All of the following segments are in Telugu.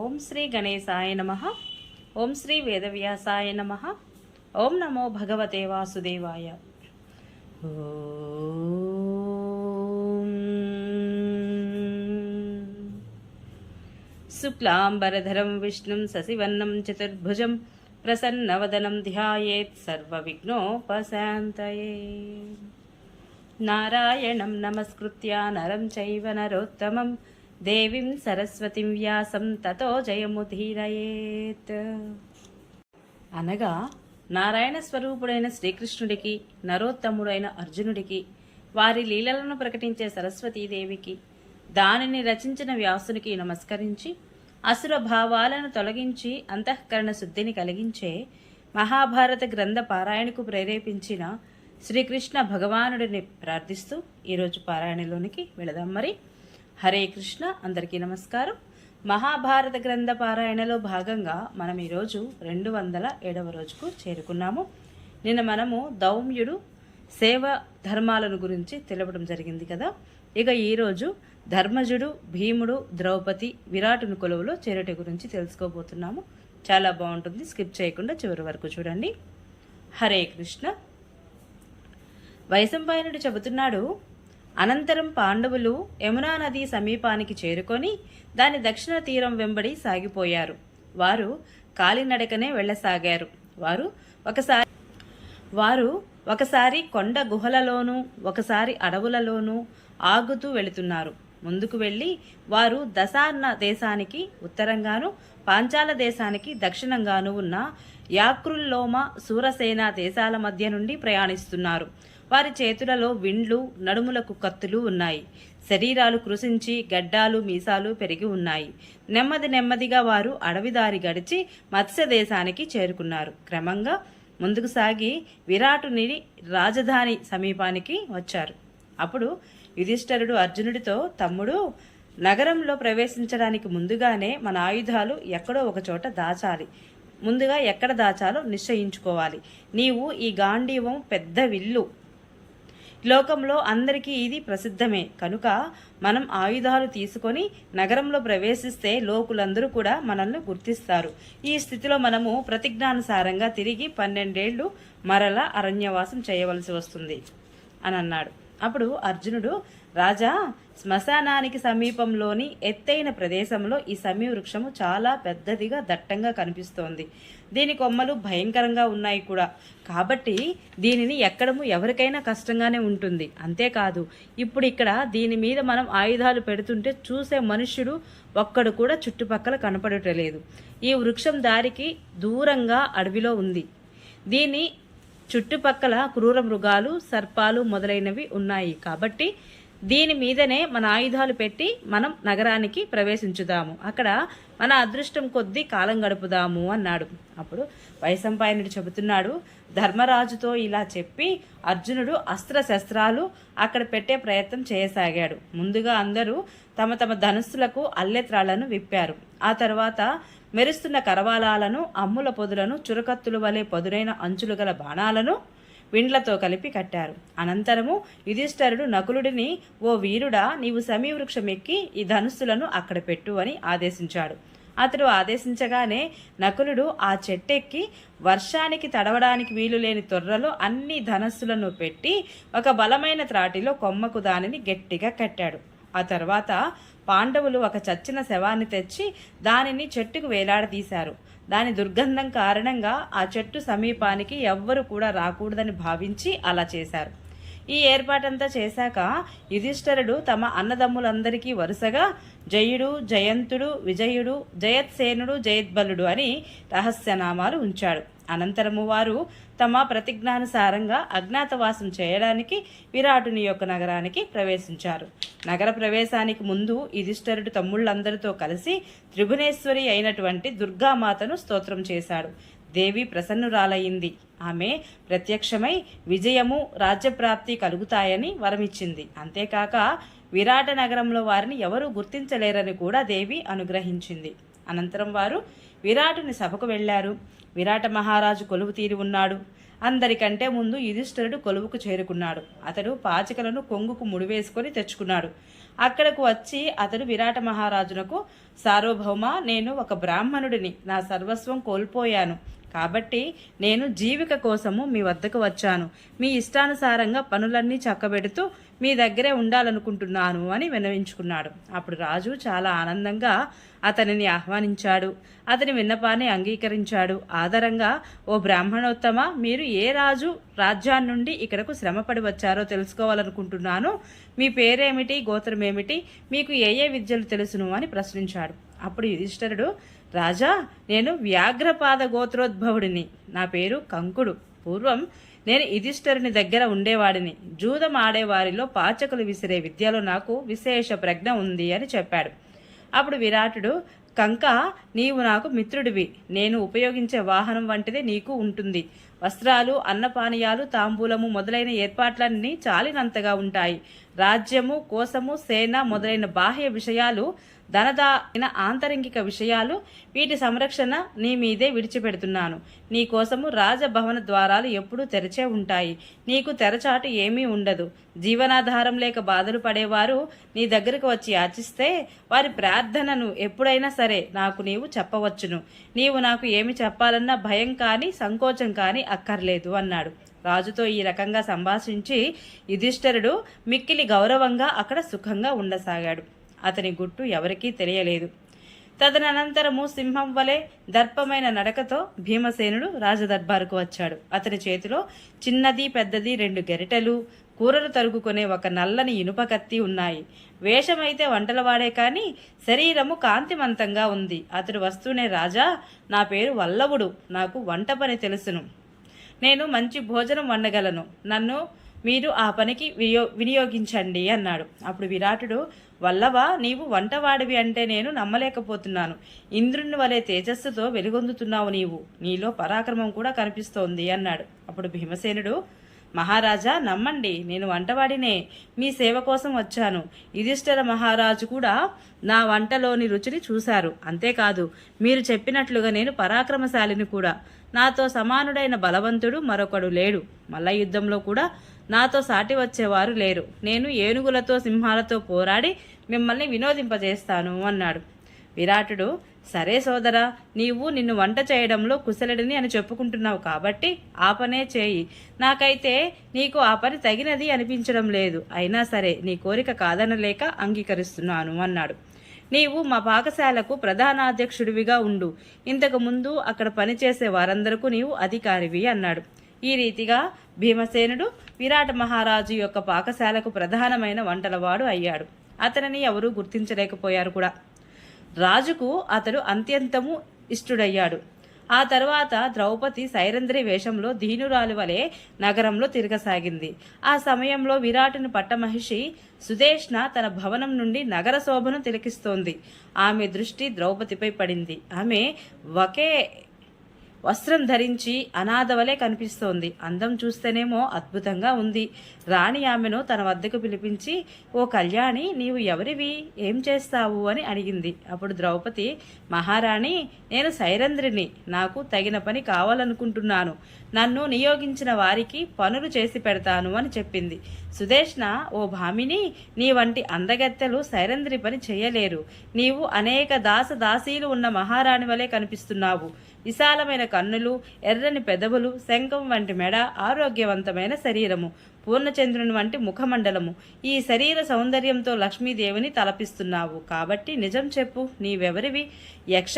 ఓం శ్రీ గణేశాయ నమః. ఓం శ్రీ వేదవ్యాసాయ నమః. ఓం నమో భగవతే వాసుదేవాయ. ఓం శుక్లాంబరధరం విష్ణుం శశివర్ణం చతుర్భుజం ప్రసన్నవదనం ధ్యాయేత్ సర్వవిఘ్నోపశాంతయే. నారాయణం నమస్కృత్య నరం చైవ నరోత్తమం దేవీం సరస్వతిం వ్యాసం తతో జయముదీరయేత్. అనగా నారాయణ స్వరూపుడైన శ్రీకృష్ణుడికి, నరోత్తముడైన అర్జునుడికి, వారి లీలలను ప్రకటించే సరస్వతీదేవికి, దానిని రచించిన వ్యాసునికి నమస్కరించి అసుర భావాలను తొలగించి అంతఃకరణ శుద్ధిని కలిగించే మహాభారత గ్రంథ పారాయణకు ప్రేరేపించిన శ్రీకృష్ణ భగవానుడిని ప్రార్థిస్తూ ఈరోజు పారాయణలోనికి వెళదాం. మరి హరే కృష్ణ. అందరికీ నమస్కారం. మహాభారత గ్రంథ పారాయణలో భాగంగా మనం ఈరోజు 207వ రోజుకు చేరుకున్నాము. నిన్న మనము దౌమ్యుడు సేవ ధర్మాలను గురించి తెలపడం జరిగింది కదా. ఇక ఈరోజు ధర్మజుడు, భీముడు, ద్రౌపది, విరాటుని కొలువులో చేరట గురించి తెలుసుకోబోతున్నాము. చాలా బాగుంటుంది, స్కిప్ చేయకుండా చివరి వరకు చూడండి. హరే కృష్ణ. వైశంపాయనుడు చెబుతున్నాడు, అనంతరం పాండవులు యమునా నది సమీపానికి చేరుకొని దాని దక్షిణ తీరం వెంబడి సాగిపోయారు. వారు కాలినడకనే వెళ్ళసాగారు. వారు ఒకసారి కొండ గుహలలోనూ ఒకసారి అడవులలోనూ ఆగుతూ వెళుతున్నారు. ముందుకు వెళ్ళి వారు దశార్ణ దేశానికి ఉత్తరంగాను, పాంచాల దేశానికి దక్షిణంగాను ఉన్న యాక్రుల్లోమ, సూరసేన దేశాల మధ్య నుండి ప్రయాణిస్తున్నారు. వారి చేతులలో విండ్లు, నడుములకు కత్తులు ఉన్నాయి. శరీరాలు కృషించి గడ్డాలు, మీసాలు పెరిగి ఉన్నాయి. నెమ్మదిగా వారు అడవిదారి గడిచి మత్స్య దేశానికి చేరుకున్నారు. క్రమంగా ముందుకు సాగి విరాటుని రాజధాని సమీపానికి వచ్చారు. అప్పుడు యుధిష్ఠిరుడు అర్జునుడితో, తమ్ముడు, నగరంలో ప్రవేశించడానికి ముందుగానే మన ఆయుధాలు ఎక్కడో ఒక చోట దాచాలి. ముందుగా ఎక్కడ దాచాలో నిశ్చయించుకోవాలి. నీవు ఈ గాంధీవం పెద్ద విల్లు, లోకంలో అందరికీ ఇది ప్రసిద్ధమే. కనుక మనం ఆయుధాలు తీసుకొని నగరంలో ప్రవేశిస్తే లోకులందరూ కూడా మనల్ని గుర్తిస్తారు. ఈ స్థితిలో మనము ప్రతిజ్ఞానుసారంగా తిరిగి 12 ఏళ్లు మరలా అరణ్యవాసం చేయవలసి వస్తుంది అని అన్నాడు. అప్పుడు అర్జునుడు, రాజా, శ్మశానానికి సమీపంలోని ఎత్తైన ప్రదేశంలో ఈ సమీ వృక్షము చాలా పెద్దదిగా దట్టంగా కనిపిస్తోంది. దీని కొమ్మలు భయంకరంగా ఉన్నాయి కూడా. కాబట్టి దీనిని ఎక్కడము ఎవరికైనా కష్టంగానే ఉంటుంది. అంతేకాదు, ఇప్పుడు ఇక్కడ దీని మీద మనం ఆయుధాలు పెడుతుంటే చూసే మనుష్యుడు ఒక్కడు కూడా చుట్టుపక్కల కనపడటలేదు. ఈ వృక్షం దారికి దూరంగా అడవిలో ఉంది. దీని చుట్టుపక్కల క్రూర మృగాలు, సర్పాలు మొదలైనవి ఉన్నాయి. కాబట్టి దీని మీదనే మన ఆయుధాలు పెట్టి మనం నగరానికి ప్రవేశించుదాము. అక్కడ మన అదృష్టం కొద్దీ కాలం గడుపుదాము అన్నాడు. అప్పుడు వైశంపాయనుడు చెబుతున్నాడు, ధర్మరాజుతో ఇలా చెప్పి అర్జునుడు అస్త్రశస్త్రాలు అక్కడ పెట్టే ప్రయత్నం చేయసాగాడు. ముందుగా అందరూ తమ తమ ధనుస్సులకు అల్లెత్రాళ్లను విప్పారు. ఆ తర్వాత మెరుస్తున్న కరవాలాలను, అమ్ముల పొదులను, చురకత్తుల వలె పదునైన అంచులు గల బాణాలను విండ్లతో కలిపి కట్టారు. అనంతరము యుధిష్ఠిరుడు నకులుడిని, ఓ వీరుడా, నీవు సమీవృక్షం ఎక్కి ఈ ధనుస్సులను అక్కడ పెట్టు అని ఆదేశించాడు. అతడు ఆదేశించగానే నకులుడు ఆ చెట్టెక్కి వర్షానికి తడవడానికి వీలు లేని తొర్రలో అన్ని ధనస్సులను పెట్టి ఒక బలమైన త్రాటిలో కొమ్మకు దానిని గట్టిగా కట్టాడు. ఆ తర్వాత పాండవులు ఒక చచ్చిన శవాన్ని తెచ్చి దానిని చెట్టుకు వేలాడదీశారు. దాని దుర్గంధం కారణంగా ఆ చెట్టు సమీపానికి ఎవ్వరు కూడా రాకూడదని భావించి అలా చేశారు. ఈ ఏర్పాటంతా చేశాక యుధిష్ఠిరుడు తమ అన్నదమ్ములందరికీ వరుసగా జయుడు, జయంతుడు, విజయుడు, జయత్సేనుడు, జయద్బలుడు అని రహస్యనామాలు ఉంచాడు. అనంతరము వారు తమ ప్రతిజ్ఞానుసారంగా అజ్ఞాతవాసం చేయడానికి విరాటుని యొక్క నగరానికి ప్రవేశించారు. నగర ప్రవేశానికి ముందు యుధిష్ఠిరుడు తమ్ముళ్ళందరితో కలిసి త్రిభువనేశ్వరి అయినటువంటి దుర్గామాతను స్తోత్రం చేశాడు. దేవి ప్రసన్నురాలయ్యింది. ఆమె ప్రత్యక్షమై విజయము, రాజ్యప్రాప్తి కలుగుతాయని వరమిచ్చింది. అంతేకాక విరాట నగరంలో వారిని ఎవరూ గుర్తించలేరని కూడా దేవి అనుగ్రహించింది. అనంతరం వారు విరాటుని సభకు వెళ్లారు. విరాట మహారాజు కొలువు తీరి ఉన్నాడు. అందరికంటే ముందు యుధిష్ఠిరుడు కొలువుకు చేరుకున్నాడు. అతడు పాచికలను కొంగుకు ముడివేసుకొని తెచ్చుకున్నాడు. అక్కడకు వచ్చి అతడు విరాట మహారాజునకు, సార్వభౌమ, నేను ఒక బ్రాహ్మణుడిని, నా సర్వస్వం కోల్పోయాను, కాబట్టి నేను జీవిక కోసము మీ వద్దకు వచ్చాను, మీ ఇష్టానుసారంగా పనులన్నీ చక్కబెడుతూ మీ దగ్గరే ఉండాలనుకుంటున్నాను అని విన్నవించుకున్నాడు. అప్పుడు రాజు చాలా ఆనందంగా అతనిని ఆహ్వానించాడు. అతని విన్నపాన్ని అంగీకరించాడు. ఆదరంగా, ఓ బ్రాహ్మణోత్తమ, మీరు ఏ రాజు రాజ్యాన్ని నుండి ఇక్కడకు శ్రమపడి వచ్చారో తెలుసుకోవాలనుకుంటున్నాను. మీ పేరేమిటి, గోత్రమేమిటి, మీకు ఏ ఏ విద్యలు తెలుసును అని ప్రశ్నించాడు. అప్పుడు యుధిష్ఠిరుడు, రాజా, నేను వ్యాఘ్రపాద గోత్రోద్భవుడిని, నా పేరు కంకుడు. పూర్వం నేను యుధిష్ఠిరుని దగ్గర ఉండేవాడిని. జూదం ఆడేవారిలో పాచకులు విసిరే విద్యలో నాకు విశేష ప్రజ్ఞ ఉంది అని చెప్పాడు. అప్పుడు విరాటుడు, కంక, నీవు నాకు మిత్రుడివి, నేను ఉపయోగించే వాహనం వంటిదే నీకు ఉంటుంది. వస్త్రాలు, అన్నపానీయాలు, తాంబూలము మొదలైన ఏర్పాట్లన్నీ చాలినంతగా ఉంటాయి. రాజ్యము, కోసము, సేన మొదలైన బాహ్య విషయాలు, ధనదాన ఆంతరంగిక విషయాలు, వీటి సంరక్షణ నీ మీదే విడిచిపెడుతున్నాను. నీ కోసము రాజభవన ద్వారాలు ఎప్పుడూ తెరచే ఉంటాయి. నీకు తెరచాటు ఏమీ ఉండదు. జీవనాధారం లేక బాధలు పడేవారు నీ దగ్గరకు వచ్చి యాచిస్తే వారి ప్రార్థనను ఎప్పుడైనా సరే నాకు నీవు చెప్పవచ్చును. నీవు నాకు ఏమి చెప్పాలన్నా భయం కానీ సంకోచం కానీ అక్కర్లేదు అన్నాడు. రాజుతో ఈ రకంగా సంభాషించి యుధిష్ఠిరుడు మిక్కిలి గౌరవంగా అక్కడ సుఖంగా ఉండసాగాడు. అతని గుట్టు ఎవరికీ తెలియలేదు. తదనంతరము సింహం వలె దర్పమైన నడకతో భీమసేనుడు రాజదర్బారుకు వచ్చాడు. అతని చేతిలో చిన్నది పెద్దది 2 గరిటెలు, కూరలు తరుగుకునే ఒక నల్లని ఇనుప కత్తి ఉన్నాయి. వేషమైతే వంటలవాడే కాని శరీరము కాంతిమంతంగా ఉంది. అతడు వస్తూనే, రాజా, నా పేరు వల్లవుడు, నాకు వంట పని తెలుసును, నేను మంచి భోజనం వండగలను, నన్ను మీరు ఆ పనికి వినియోగించండి అన్నాడు. అప్పుడు విరాటుడు, వల్లవా, నీవు వంటవాడివి అంటే నేను నమ్మలేకపోతున్నాను. ఇంద్రుని వలె తేజస్సుతో వెలుగొందుతున్నావు నీవు, నీలో పరాక్రమం కూడా కనిపిస్తోంది అన్నాడు. అప్పుడు భీమసేనుడు, మహారాజా, నమ్మండి, నేను వంటవాడినే, మీ సేవ కోసం వచ్చాను. యుధిష్ఠిర మహారాజు కూడా నా వంటలోని రుచిని చూశారు. అంతేకాదు, మీరు చెప్పినట్లుగా నేను పరాక్రమశాలిని కూడా. నాతో సమానుడైన బలవంతుడు మరొకడు లేడు. మల్ల యుద్ధంలో కూడా నాతో సాటి వచ్చేవారు లేరు. నేను ఏనుగులతో సింహాలతో పోరాడి మిమ్మల్ని వినోదింపజేస్తాను అన్నాడు. విరాటుడు, సరే సోదరా, నీవు నిన్ను వంట చేయడంలో కుశలుడిని అని చెప్పుకుంటున్నావు కాబట్టి ఆ పనే చేయి. నాకైతే నీకు ఆ పని తగినది అనిపించడం లేదు. అయినా సరే నీ కోరిక కాదనలేక అంగీకరిస్తున్నాను అన్నాడు. నీవు మా పాకశాలకు ప్రధానాధ్యక్షుడివిగా ఉండు. ఇంతకు ముందు అక్కడ పనిచేసే వారందరకు నీవు అధికారివి అన్నాడు. ఈ రీతిగా భీమసేనుడు విరాట మహారాజు యొక్క పాకశాలకు ప్రధానమైన వంటలవాడు అయ్యాడు. అతనిని ఎవరూ గుర్తించలేకపోయారు కూడా. రాజుకు అతడు అత్యంతము ఇష్టుడయ్యాడు. ఆ తరువాత ద్రౌపది సైరంధ్రి వేషంలో దీనురాలి వలె నగరంలో తిరగసాగింది. ఆ సమయంలో విరాటుని పట్టమహిషి సుదేష్ణ తన భవనం నుండి నగర శోభను తిలకిస్తోంది. ఆమె దృష్టి ద్రౌపదిపై పడింది. ఆమె ఒకే వస్త్రం ధరించి అనాథవలే కనిపిస్తోంది. అందం చూస్తేనేమో అద్భుతంగా ఉంది. రాణి ఆమెను తన వద్దకు పిలిపించి, ఓ కళ్యాణి, నీవు ఎవరివి, ఏం చేస్తావు అని అడిగింది. అప్పుడు ద్రౌపది, మహారాణి, నేను సైరంధ్రిని, నాకు తగిన పని కావాలనుకుంటున్నాను, నన్ను నియోగించిన వారికి పనులు చేసి పెడతాను అని చెప్పింది. సుదేష్ణ, ఓ భామిని, నీ వంటి అందగత్తెలు సైరంధ్రి పని చేయలేరు. నీవు అనేక దాసీలు ఉన్న మహారాణి వలె కనిపిస్తున్నావు. విశాలమైన కన్నులు, ఎర్రని పెదవులు, శంఖం వంటి మెడ, ఆరోగ్యవంతమైన శరీరము, పూర్ణచంద్రుని వంటి ముఖమండలము. ఈ శరీర సౌందర్యంతో లక్ష్మీదేవిని తలపిస్తున్నావు. కాబట్టి నిజం చెప్పు, నీవెవరివి? యక్ష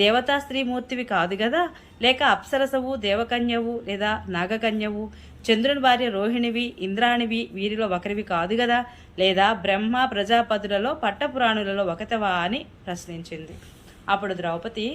దేవతా స్త్రీమూర్తివి కాదు గదా? లేక అప్సరసవు, దేవకన్యవు లేదా నాగకన్యవు, చంద్రుని భార్య రోహిణివి, ఇంద్రాణివి వీరిలో ఒకరివి కాదు గదా? లేదా బ్రహ్మ ప్రజాపతులలో పట్టపురాణులలో ఒకతవా అని ప్రశ్నించింది. అప్పుడు ద్రౌపది,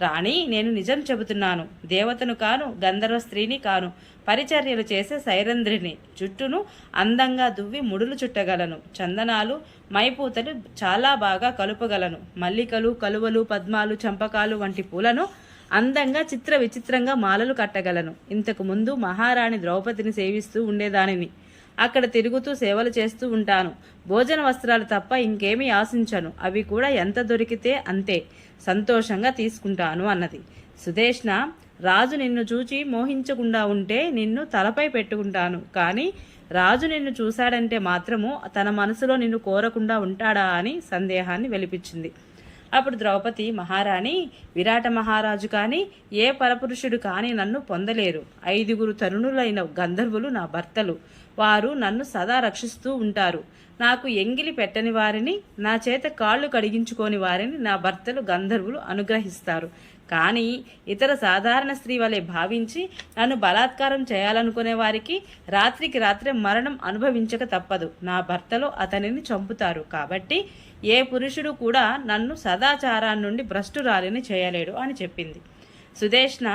రాణి, నేను నిజం చెబుతున్నాను. దేవతను కాను, గంధర్వ స్త్రీని కాను, పరిచర్యలు చేసే సైరంధ్రిని. జుట్టును అందంగా దువ్వి ముడులు చుట్టగలను. చందనాలు, మైపూతలు చాలా బాగా కలుపగలను. మల్లికలు, కలువలు, పద్మాలు, చంపకాలు వంటి పూలను అందంగా చిత్ర విచిత్రంగా మాలలు కట్టగలను. ఇంతకు ముందు మహారాణి ద్రౌపదిని సేవిస్తూ ఉండేదానిని. అక్కడ తిరుగుతూ సేవలు చేస్తూ ఉంటాను. భోజన వస్త్రాలు తప్ప ఇంకేమీ ఆశించను. అవి కూడా ఎంత దొరికితే అంతే సంతోషంగా తీసుకుంటాను అన్నది. సుదేష్ణ, రాజు నిన్ను చూచి మోహించకుండా ఉంటే నిన్ను తలపై పెట్టుకుంటాను, కానీ రాజు నిన్ను చూశాడంటే మాత్రము తన మనసులో నిన్ను కోరకుండా ఉంటాడా అని సందేహాన్ని వెలిపించింది. అప్పుడు ద్రౌపది, మహారాణి, విరాట మహారాజు కానీ ఏ పరపురుషుడు కానీ నన్ను పొందలేరు. 5 తరుణులైన గంధర్వులు నా భర్తలు. వారు నన్ను సదా రక్షిస్తూ ఉంటారు. నాకు ఎంగిలి పెట్టని వారిని, నా చేత కాళ్ళు కడిగించుకోని వారిని నా భర్తలు గంధర్వులు అనుగ్రహిస్తారు. కానీ ఇతర సాధారణ స్త్రీ వలె భావించి నన్ను బలాత్కారం చేయాలనుకునే వారికి రాత్రికి రాత్రే మరణం అనుభవించక తప్పదు. నా భర్తలు అతనిని చంపుతారు. కాబట్టి ఏ పురుషుడు కూడా నన్ను సదాచారాన్ని నుండి భ్రష్టురాలిని చేయలేడు అని చెప్పింది. సుదేష్ణ,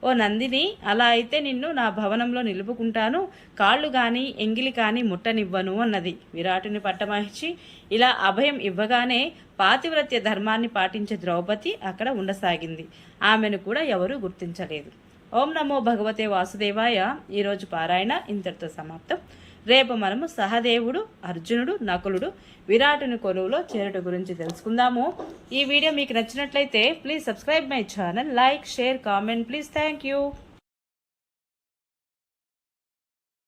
ఓ నందిని, అలా అయితే నిన్ను నా భవనంలో నిలుపుకుంటాను, కాళ్ళు కానీ ఎంగిలి కానీ ముట్టనివ్వను అన్నది. విరాటుని పట్టమహించి ఇలా అభయం ఇవ్వగానే పాతివ్రత్య ధర్మాన్ని పాటించే ద్రౌపది అక్కడ ఉండసాగింది. ఆమెను కూడా ఎవరూ గుర్తించలేదు. ఓం నమో భగవతే వాసుదేవాయ. ఈరోజు పారాయణ ఇంతటితో సమాప్తం. రేపు మనము సహదేవుడు, అర్జునుడు, నకులుడు విరాటుని కొలువులో చేరుట గురించి తెలుసుకుందాము. ఈ వీడియో మీకు నచ్చినట్లయితే please subscribe my channel, like, share, comment please. Thank you.